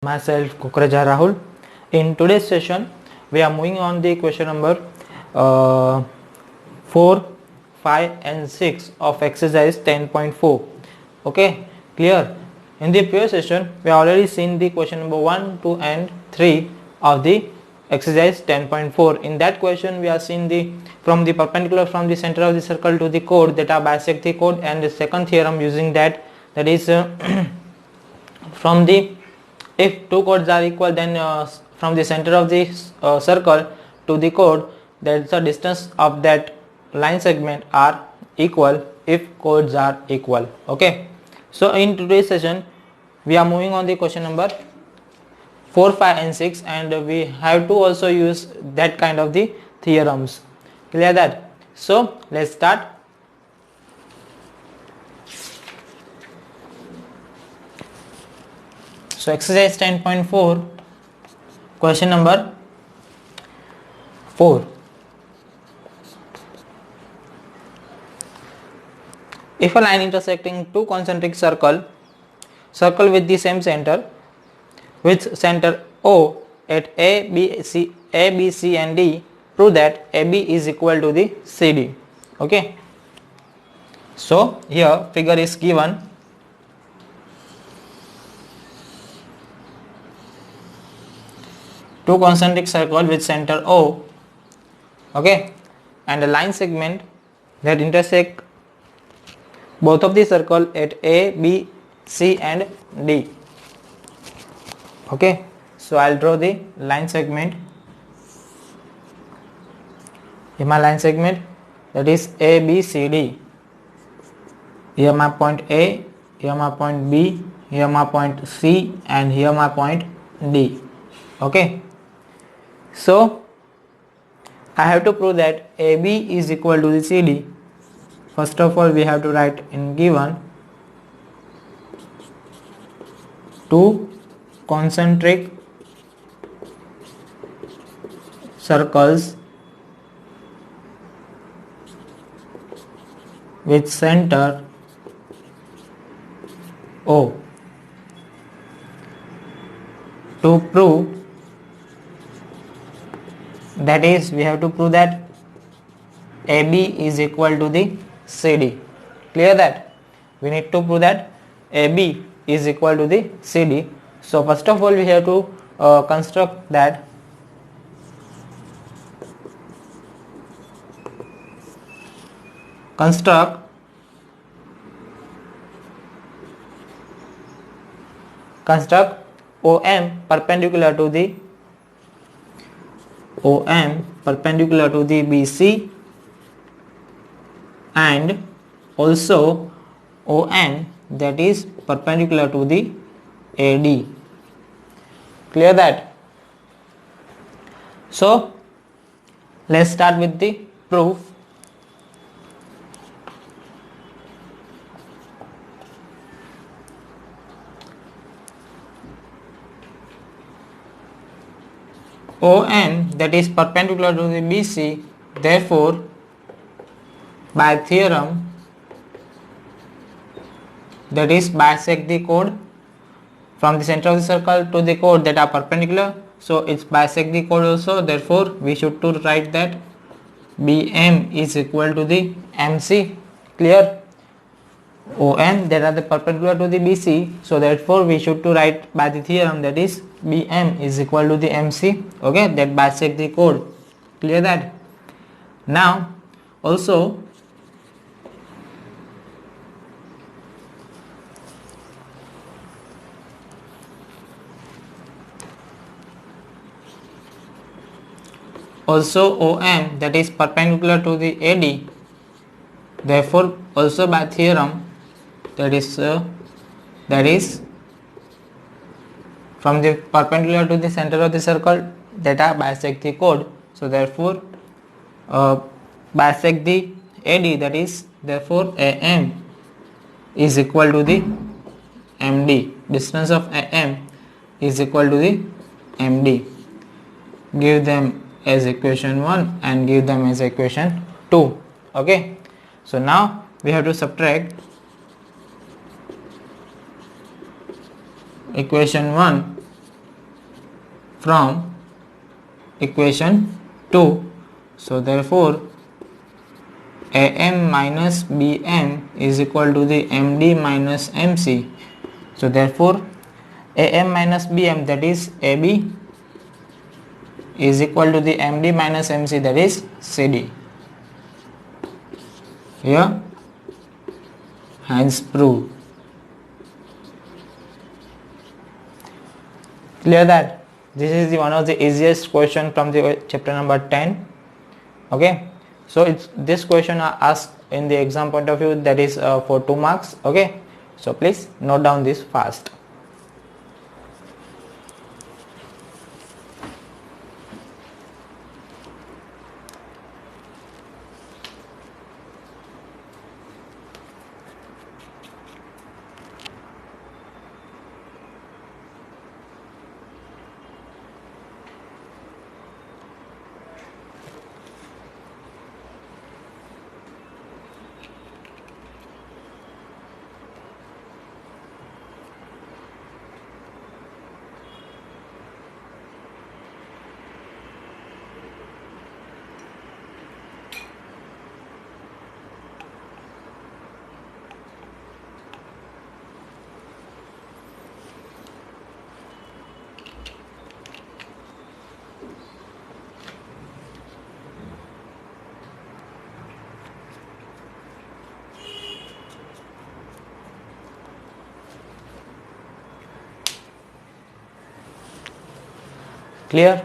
Myself Kukreja Rahul. In today's session we are moving on the question number 4, 5 and 6 of exercise 10.4. Okay, clear? In the previous session we have already seen the question number 1, 2 and 3 of the exercise 10.4. In that question we have seen the from the perpendicular from the center of the circle to the chord, that are bisect the chord, and the second theorem using that is from the if two chords are equal, then from the center of the circle to the chord, that's the distance of that line segment are equal if chords are equal. Okay, so in today's session we are moving on the question number 4, 5 and 6, and we have to also use that kind of the theorems. Clear that? So let's start. So exercise 10.4, question number 4. If a line intersecting two concentric circle with the same center, with center O at A, B, C and D, prove that AB is equal to the CD. Okay. So here figure is given. Two concentric circle with center O, okay, and a line segment that intersect both of the circle at A, B, C and D. Okay, so I'll draw the line segment. In my line segment, that is A, B, C, D. Here my point A, here my point B, here my point C and here my point D. Okay. So I have to prove that AB is equal to the CD. First of all we have to write in given two concentric circles with center O. To prove, that is, we have to prove that AB is equal to the CD. Clear that? We need to prove that AB is equal to the CD. So first of all we have to construct that construct OM perpendicular to the BC and also ON that is perpendicular to the AD. Clear that? So let's start with the proof. ON that is perpendicular to the BC, therefore by theorem, that is bisect the chord from the center of the circle to the chord that are perpendicular, so it's bisect the chord also, therefore we should to write that BM is equal to the MC. Clear? ON that are the perpendicular to the BC, so therefore we should to write by the theorem, that is BM is equal to the MC, okay, that bisect the chord. Clear that? Now also OM that is perpendicular to the AD, therefore also by theorem, that is from the perpendicular to the center of the circle that are bisect the chord, so therefore bisect the AD, that is therefore AM is equal to the MD. Distance of AM is equal to the MD. Give them as equation 1 and give them as equation 2. Okay, so now we have to subtract equation 1 from equation 2. So therefore AM minus BM is equal to the MD minus MC. So therefore AM minus BM, that is AB, is equal to the MD minus MC, that is CD. Here, hence proved. Clear that? This is one of the easiest question from the chapter number 10. Okay, so this question are asked in the exam point of view, that is for 2 marks. Okay, so please note down this fast. Clear?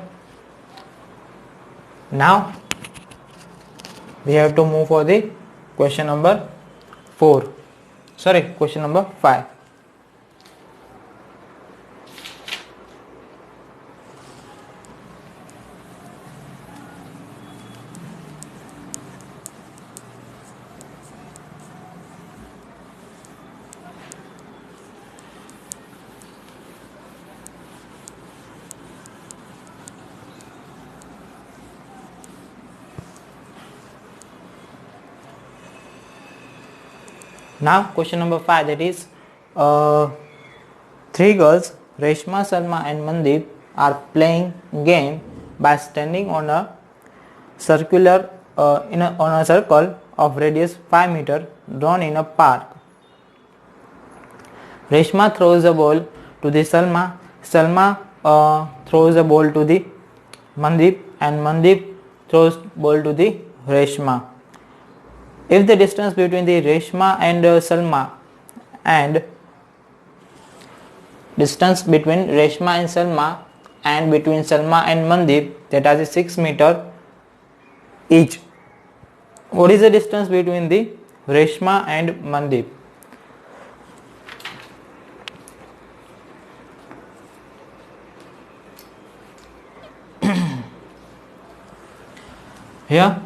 Now we have to move for the question number 4. Sorry, question number 5. Now question number 5, that is 3 girls, Reshma, Salma and Mandeep, are playing game by standing on a circular on a circle of radius 5 meter drawn in a park. Reshma throws a ball to the Salma, Salma throws a ball to the Mandeep, and Mandeep throws ball to the Reshma. If the distance between the Reshma and Salma and distance between Reshma and Salma and between Salma and Mandeep, that is 6 meter each. What is the distance between the Reshma and Mandeep? Here,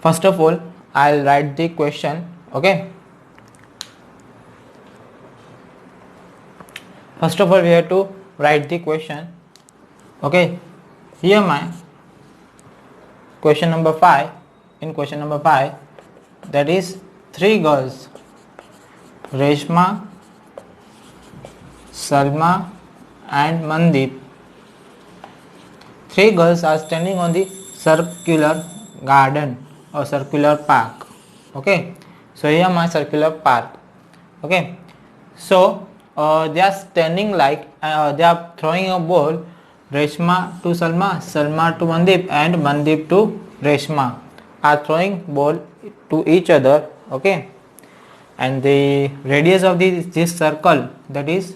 first of all, I'll write the question. Okay, first of all we have to write the question. Okay, here my question number 5. In question number 5, that is 3 girls, Reshma, Salma and Mandeep. 3 girls are standing on the circular garden or circular park. Okay, so here my circular park. Okay, so they are standing like they are throwing a ball, Reshma to Salma, Salma to Mandeep and Mandeep to Reshma are throwing ball to each other. Okay, and the radius of this circle, that is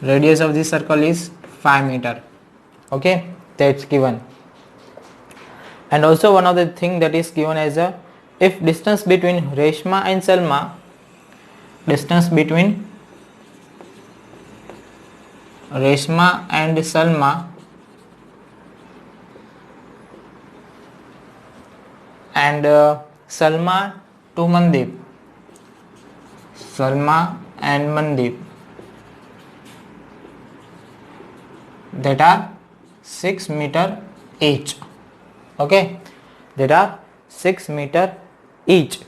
radius of this circle is 5 meter. Okay, that's given. And also one of the thing that is given as a, if distance between Reshma and Salma, distance between Reshma and Salma and Salma to Mandeep, Salma and Mandeep, that are 6 meter each. Okay, that are 6 meter each.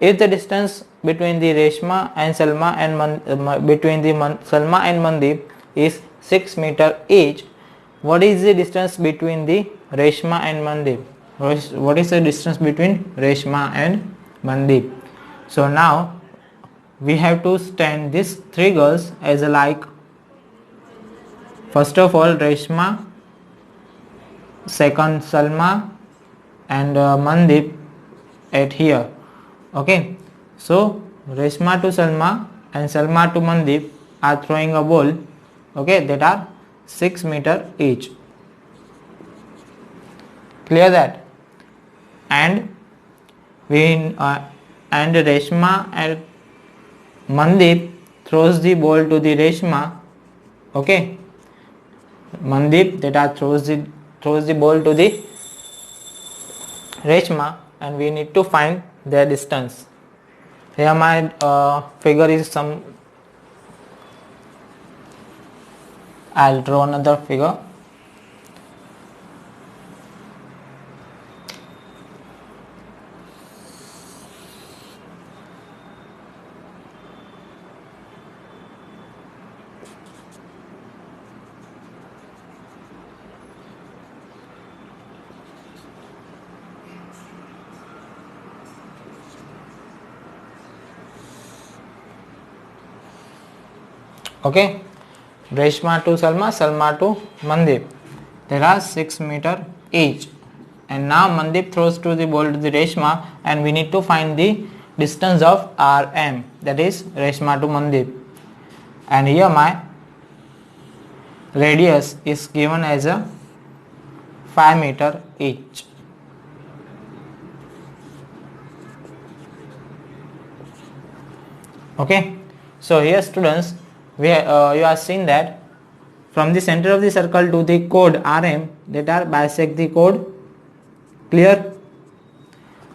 If the distance between the Reshma and Salma and between the Salma and Mandeep is 6 meter each. What is the distance between the Reshma and Mandeep? What is the distance between Reshma and Mandeep? So now we have to stand these three girls as alike. First of all, Reshma, second Salma, and Mandeep at here. Okay, so Reshma to Salma and Salma to Mandeep are throwing a ball, okay, that are 6 meter each. Clear that? And Reshma and Mandeep throws the ball to the Reshma. Okay, Mandeep that are throws the ball to the Reshma, and we need to find their distance. Here my figure is some. I'll draw another figure. Okay, Reshma to Salma, Salma to Mandeep. There are 6 meter each. And now Mandeep throws to the ball to the Reshma, and we need to find the distance of RM, that is Reshma to Mandeep. And here my radius is given as a 5 meter each. Okay, so here students, you are seeing that from the center of the circle to the chord RM, that are bisect the chord. Clear?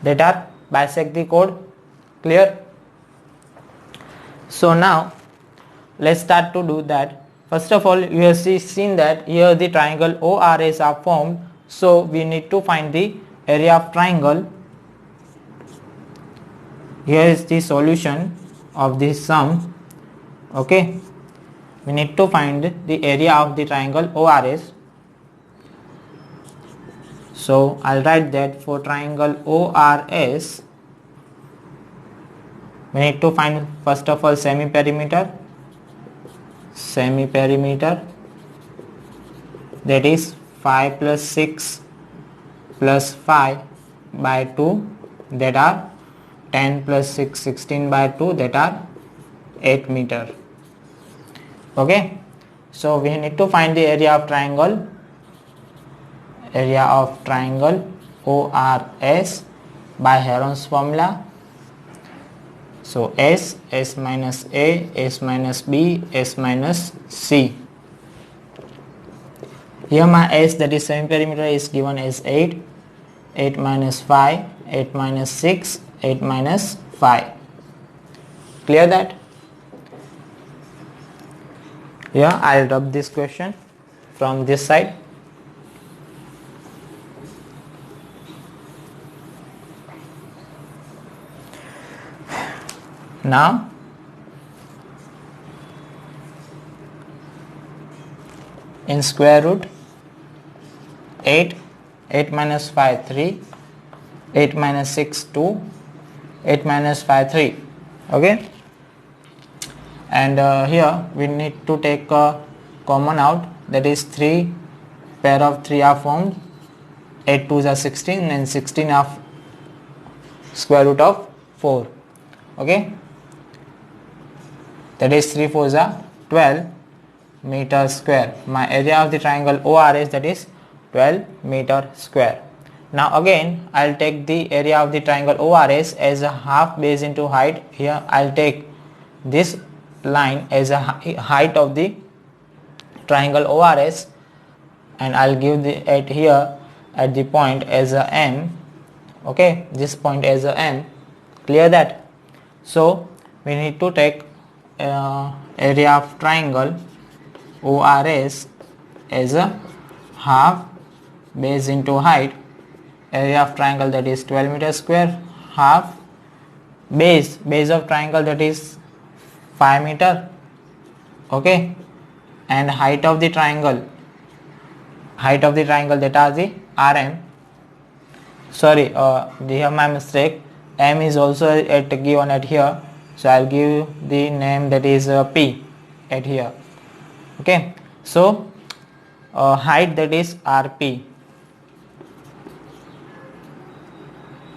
That are bisect the chord. Clear? So now let's start to do that. First of all, you have seen that here the triangle ORS are formed, so we need to find the area of triangle. Here is the solution of this sum. Okay, we need to find the area of the triangle ORS. So I'll write that for triangle ORS, we need to find first of all semi-perimeter, that is 5 plus 6 plus 5 by 2, that are 10 plus 6, 16 by 2, that are 8 meter. Okay, so we need to find the area of triangle ORS by Heron's formula. So S minus A, S minus B, S minus C. Here my S, that is semi-perimeter, is given as 8, 8 minus 5, 8 minus 6, 8 minus 5. Clear that? Yeah, I'll rub this question from this side. Now in square root 8, 8 minus 5 3, 8 minus 6 2, 8 minus 5 3. Okay, and here we need to take a common out, that is 3 pair of 3 are formed, 8 2s are 16 and 16 are square root of 4. Okay, that is 3 4s are 12 meter square. My area of the triangle ORS, that is 12 meter square. Now again I'll take the area of the triangle ORS as a half base into height. Here I'll take this line as a height of the triangle ORS, and I'll give the at here at the point as a M. Okay, this point as a M. Clear that? So we need to take area of triangle ORS as a half base into height. Area of triangle, that is 12 meter square, half base of triangle, that is 5 meter. Okay, and height of the triangle that are the RM. Sorry, here my mistake. M is also given at here, so I'll give the name that is P at here. Okay, so height that is RP.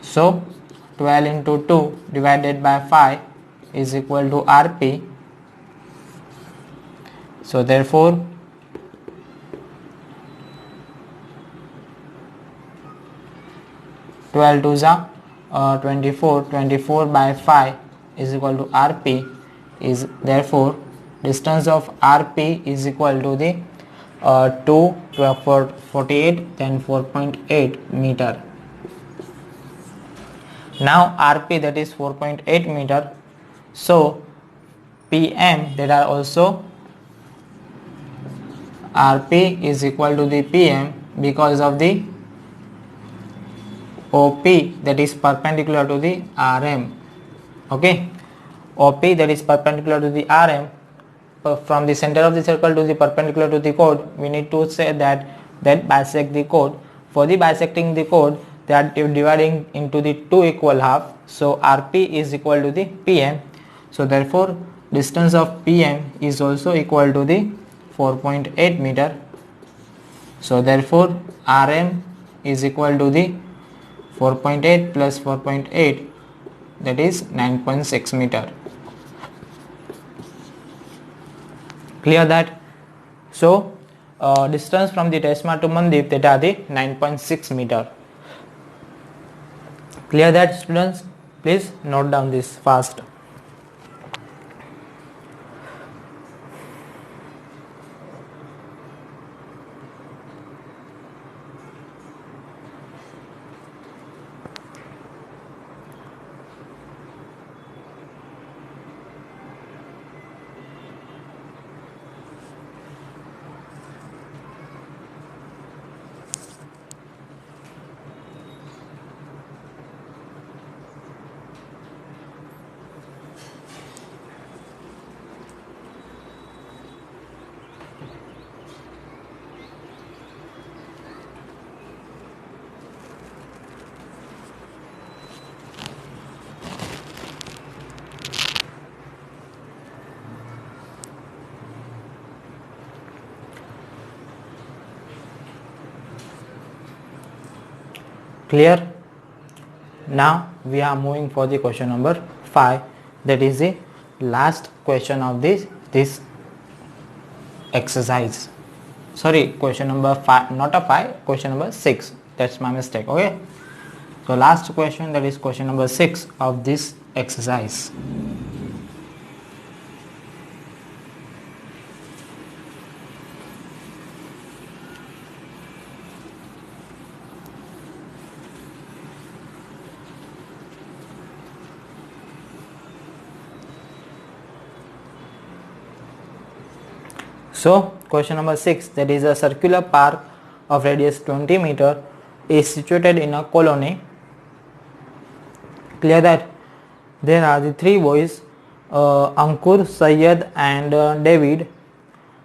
So 12 into 2 divided by 5 is equal to RP. So therefore 12 to 24, 24 by 5 is equal to RP, is therefore distance of RP is equal to the 2 12 48 then 4.8 meter. Now RP that is 4.8 meter, so PM that are also RP is equal to the PM because of the OP that is perpendicular to the RM. Okay, OP that is perpendicular to the RM, from the center of the circle to the perpendicular to the chord, we need to say that bisect the chord. For the bisecting the chord, they are dividing into the two equal half, so RP is equal to the PM. So therefore distance of PM is also equal to the 4.8 meter. So therefore RM is equal to the 4.8 plus 4.8, that is 9.6 meter. Clear that? So distance from the Tesma to Mandip, that are the 9.6 meter. Clear that, students? Please note down this fast. Clear? Now we are moving for the question number 5, that is the last question of this exercise. Sorry, question number 5, not a 5, question number 6, that's my mistake. Okay, so last question, that is question number 6 of this exercise. So question number 6, that is a circular park of radius 20 meter is situated in a colony. Clear that? There are the three boys, Ankur, Syed and David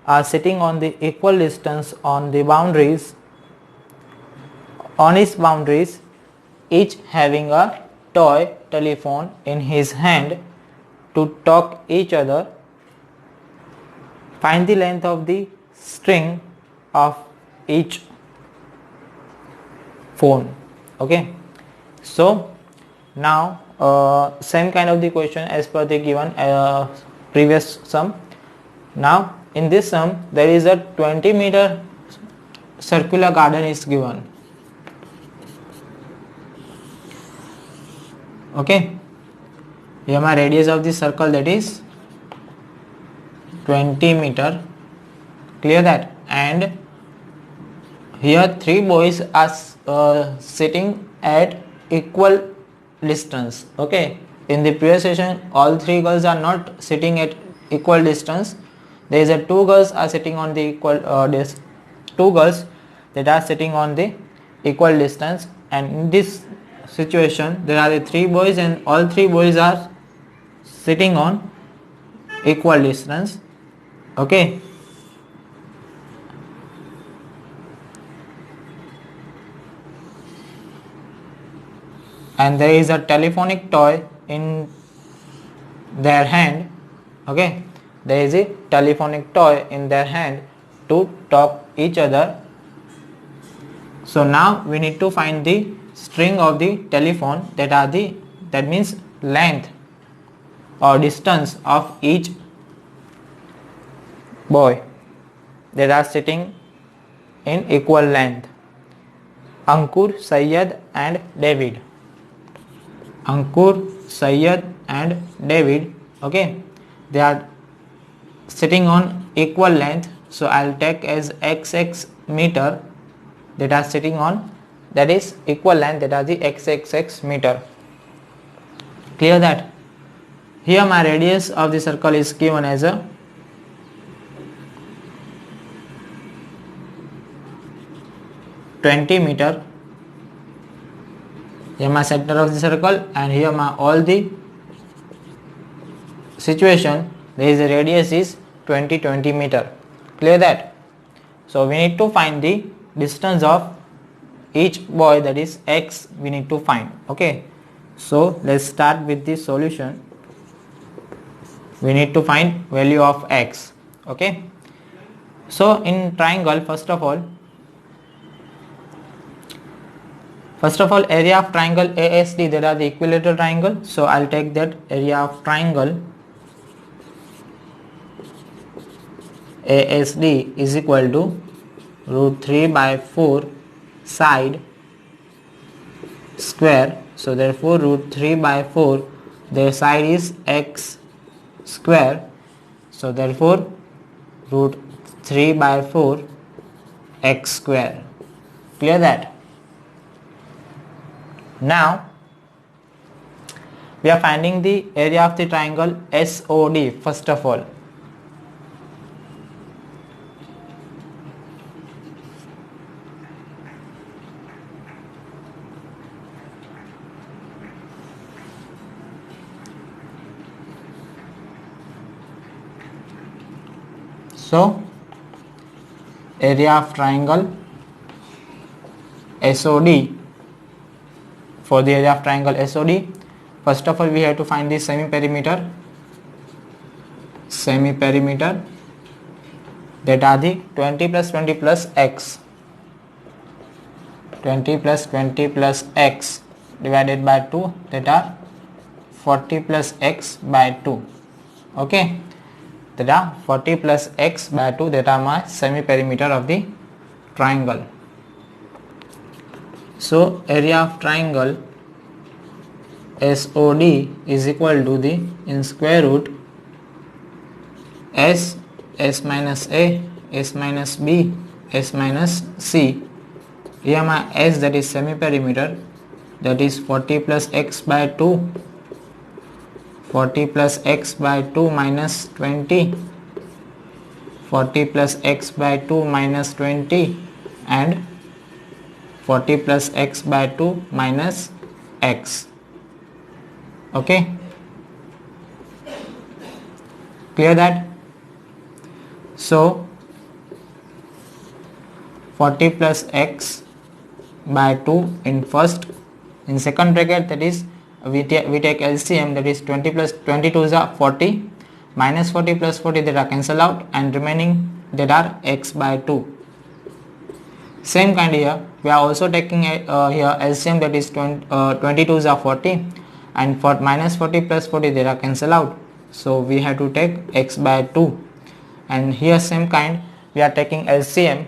are sitting on the equal distance on the boundaries, on its boundaries, each having a toy telephone in his hand to talk each other. Find the length of the string of each phone. Okay, so now same kind of the question as per the given previous sum. Now in this sum there is a 20 meter circular garden is given. Okay, here my radius of the circle, that is 20 meter. Clear that? And here three boys are sitting at equal distance. Okay, in the previous session all three girls are not sitting at equal distance. There is a two girls are sitting on the equal two girls that are sitting on the equal distance, and in this situation there are the three boys and all three boys are sitting on equal distance. Okay, and there is a telephonic toy in their hand. Okay, there is a telephonic toy in their hand to talk each other. So now we need to find the string of the telephone, that means length or distance of each boy that are sitting in equal length. Ankur, Syed and David. Ankur, Syed and David, okay, they are sitting on equal length, so I'll take as xx meter, that are sitting on, that is equal length, that are the xxx meter. Clear that? Here my radius of the circle is given as a 20 meter. Here my center of the circle, and here my all the situation, there is a radius is 20 meter. Clear that? So we need to find the distance of each boy, that is x, we need to find. Okay, so let's start with the solution. We need to find value of x. Okay, so in triangle, first of all area of triangle ASD, that are the equilateral triangle, so I'll take that area of triangle ASD is equal to root 3 by 4 side square. So therefore root 3 by 4, their side is x square, so therefore root 3 by 4 x square. Clear that? Now we are finding the area of the triangle SOD first of all. So area of triangle SOD, for the area of triangle SOD, first of all we have to find the semi-perimeter, that are the 20 plus 20 plus x, 20 plus 20 plus x divided by 2, that are 40 plus x by 2. Okay, that are 40 plus x by 2, that are my semi-perimeter of the triangle. So area of triangle SOD is equal to the, in square root, s minus a, s minus b, s minus c. Here my s, that is semi-perimeter, that is 40 plus x by 2, 40 plus x by 2 minus 20, 40 plus x by 2 minus 20, and 40 plus x by 2 minus x. Okay, clear that? So 40 plus x by 2 in first, in second bracket, that is we take LCM, that is 20 plus 22 is 40, minus 40 plus 40, that are cancel out, and remaining, that are x by 2. Same kind here, we are also taking here LCM, that is 22 is 40, and for minus 40 plus 40, they are cancel out, so we have to take x by 2. And here same kind, we are taking LCM,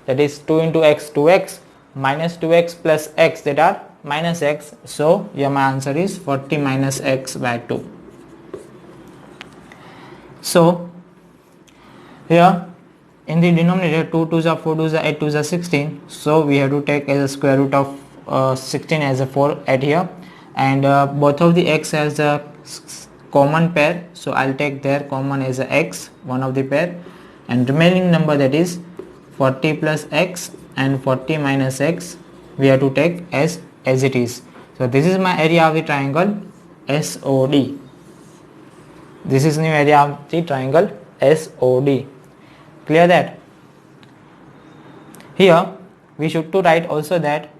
that is 2 into x, 2x, minus 2x plus x, that are minus x, so here my answer is 40 minus x by 2. So here in the denominator, 2 2s are 4 2s are 8 2s are 16, so we have to take as a square root of 16 as a 4 at here, and both of the x has a common pair, so I'll take their common as a x, one of the pair, and remaining number, that is 40 plus x and 40 minus x, we have to take as it is. So this is my area of the triangle SOD. This is new area of the triangle SOD. Clear that? Here we should to write also that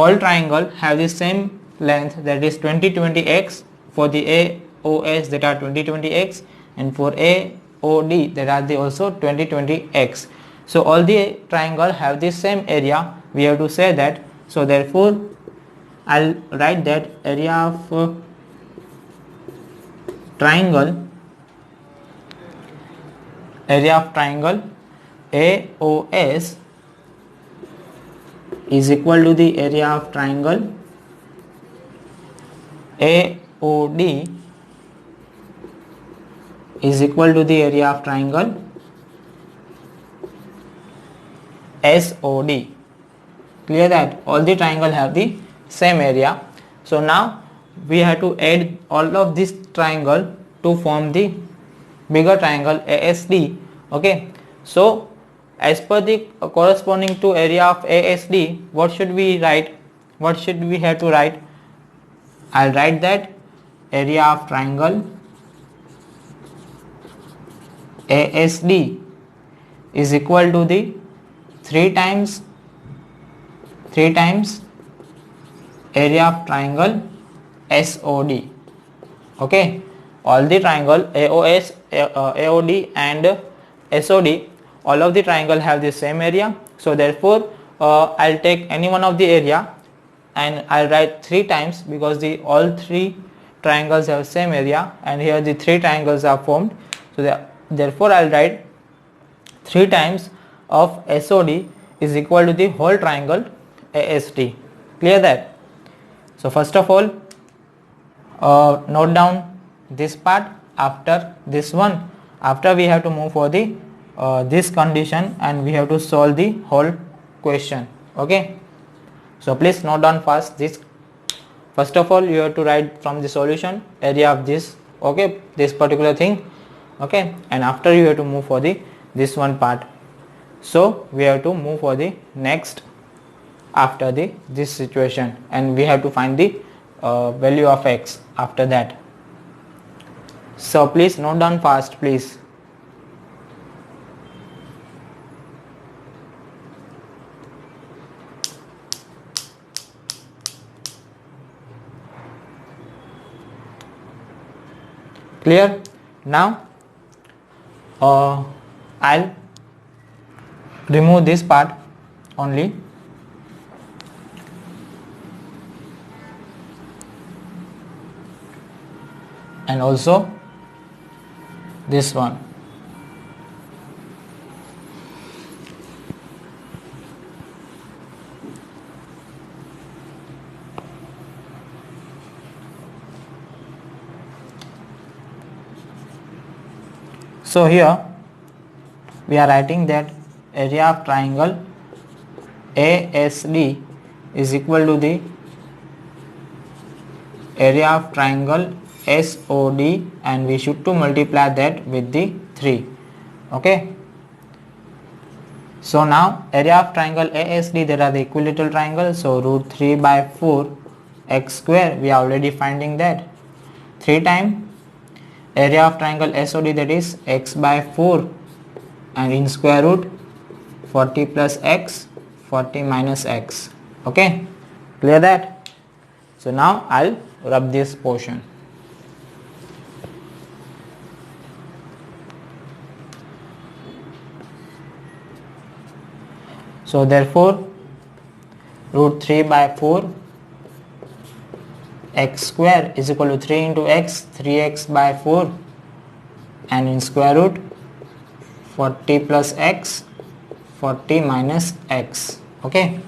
whole triangle have the same length, that is 20x for the AOS that are 20x, and for AOD that are the also 20x. So all the triangle have the same area, we have to say that. So therefore I'll write that area of triangle AOS is equal to the area of triangle AOD is equal to the area of triangle SOD. Clear that all the triangle have the same area. So now we have to add all of this triangle to form the bigger triangle ASD. Okay, so as per the corresponding to area of ASD, what should we write? What should we have to write? I'll write that area of triangle ASD is equal to the 3 times area of triangle SOD. Okay, all the triangle AOS, AOD and SOD, all of the triangle have the same area. So therefore I'll take any one of the area and I'll write 3 times, because the all 3 triangles have same area, and here the 3 triangles are formed. So therefore I'll write 3 times of SOD is equal to the whole triangle ASD. Clear that? So first of all note down this part. After this one, after we have to move for the this condition and we have to solve the whole question. Okay, so please note down fast this. First of all, you have to write from the solution area of this, okay, this particular thing. Okay, and after you have to move for the this one part. So we have to move for the next after the this situation, and we have to find the value of x after that. So please note down fast, please. Clear? Now I'll remove this part only, and also this one. So here we are writing that area of triangle ASD is equal to the area of triangle SOD, and we should to multiply that with the 3. Okay, so now area of triangle ASD, there are the equilateral triangles, so root 3 by 4 x square, we are already finding that. 3 times area of triangle SOD, that is x by 4, and in square root 40 plus x, 40 minus x. Okay, clear that? So now I'll rub this portion. So therefore root 3 by 4 x square is equal to 3 into x, 3x by 4, and in square root 40 plus x, 40 minus x. Okay,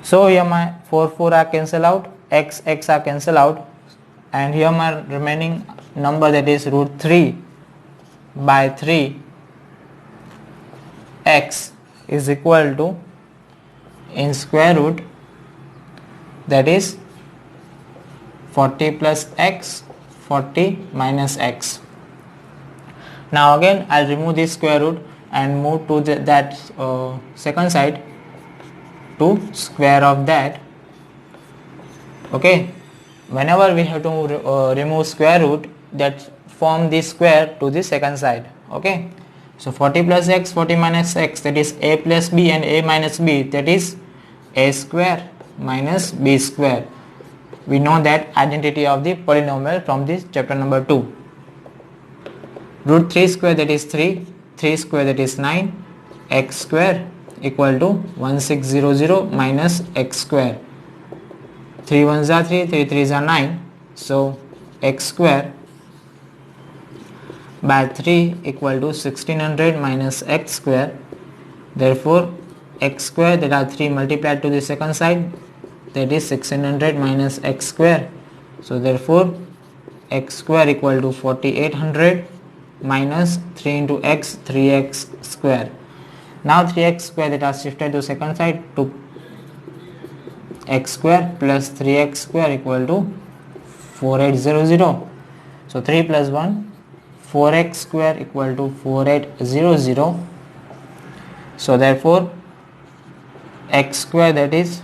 so here my 4 are cancel out, x are cancel out, and here my remaining number, that is root 3 by 3 x is equal to, in square root, that is 40 plus x, 40 minus x. Now again I'll remove this square root and move to that second side to square of that. Okay, whenever we have to remove square root, that form this square to the second side. Okay, so 40 plus x, 40 minus x, that is a plus b, and a minus b, that is a square minus b square. We know that identity of the polynomial from this chapter number 2. Root 3 square, that is 3, 3 square, that is 9, x square equal to 1600 minus x square. 3 1s are 3, 3 3s are 9, so x square by 3 equal to 1600 minus x square. Therefore x square, that are 3 multiplied to the second side, that is 1600 minus x square. So therefore x square equal to 4800 minus 3 into x, 3x square. Now 3x square, that are shifted to second side, to x square plus 3x square equal to 4800. So 3 plus 1, 4x square equal to 4800. So therefore x square, that is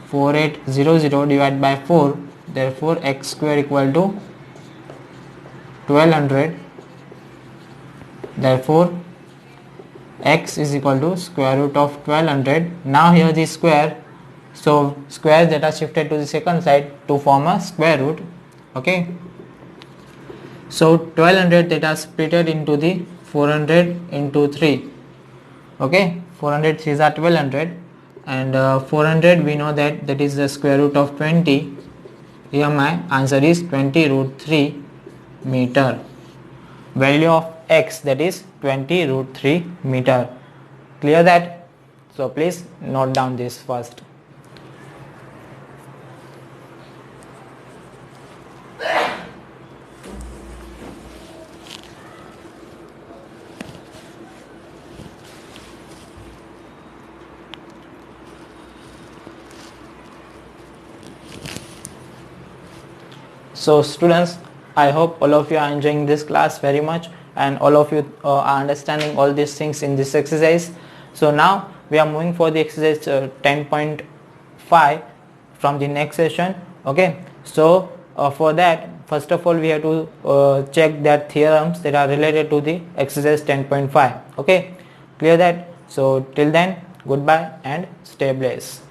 4800 divided by 4, therefore x square equal to 1200. Therefore x is equal to square root of 1200. Now here the square, so squares that are shifted to the second side to form a square root. Okay, so 1200 that are splitted into the 400 into 3. Okay, 400 3s are 1200, and 400 we know that is the square root of 20. Here my answer is 20 root 3 meter. Value of x, that is 20 root 3 meter. Clear that? So please note down this first. So students, I hope all of you are enjoying this class very much, and all of you are understanding all these things in this exercise. So now we are moving for the exercise 10.5 from the next session. Okay, so for that, first of all we have to check that theorems that are related to the exercise 10.5. okay, clear that? So till then, goodbye and stay blessed.